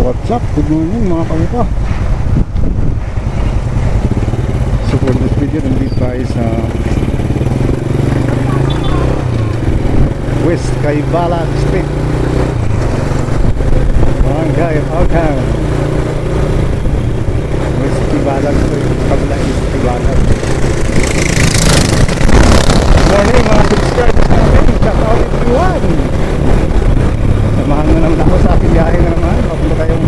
What's up? Good morning mga kamuka. So for this video, nandito tayo sa West Kaibalag Street, Barangay Alcan. West Kaibalag Street, kabila East Kaibalag. Good morning mga subscribers natin. Shout out everyone. Samahan mo naman ako sa aking biyahe na naman. Papunta tayong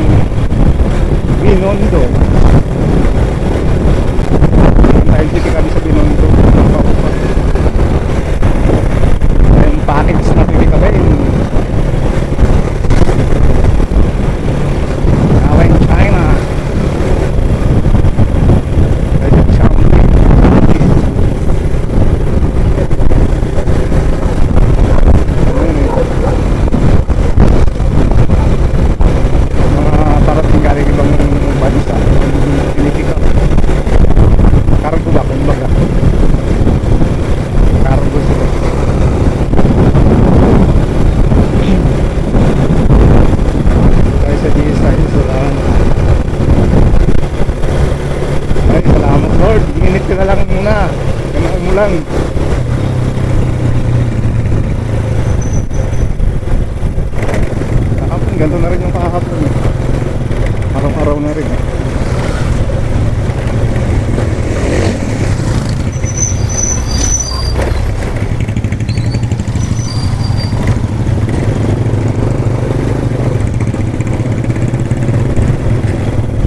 Binondo. Dahil dito kami sa Binondo. Yung package na pipikabin. Now in China. Ganto na rin yung kahapon. Araw-araw na rin.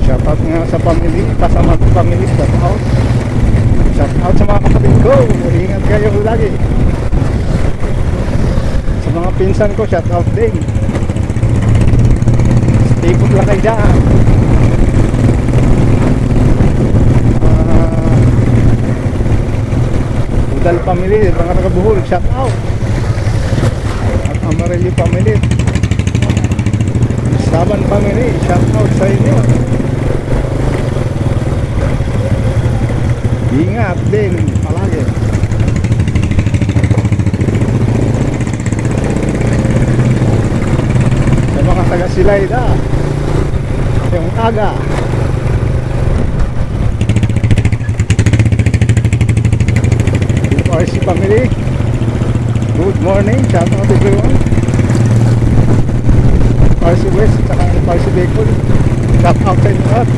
Shoutout nga sa family, kasama sa family, shoutout. Shoutout sa mga kapatid ko. Ingat kayo lagi. Sa mga pinsan ko, shoutout din. Ikot lang kayo dyan. Udal family, mga nakabuhol, shout out. At Amarelli family, Saban family, shout out sa inyo. Ingat din palagi. Sa mga taga Silayda, yung aga. RC family, good morning, shout out everyone. RC West, saka RC Bicol, shout out sa inyo lahat.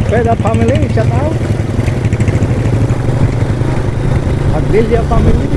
Peda family, shout out. Adlilia family.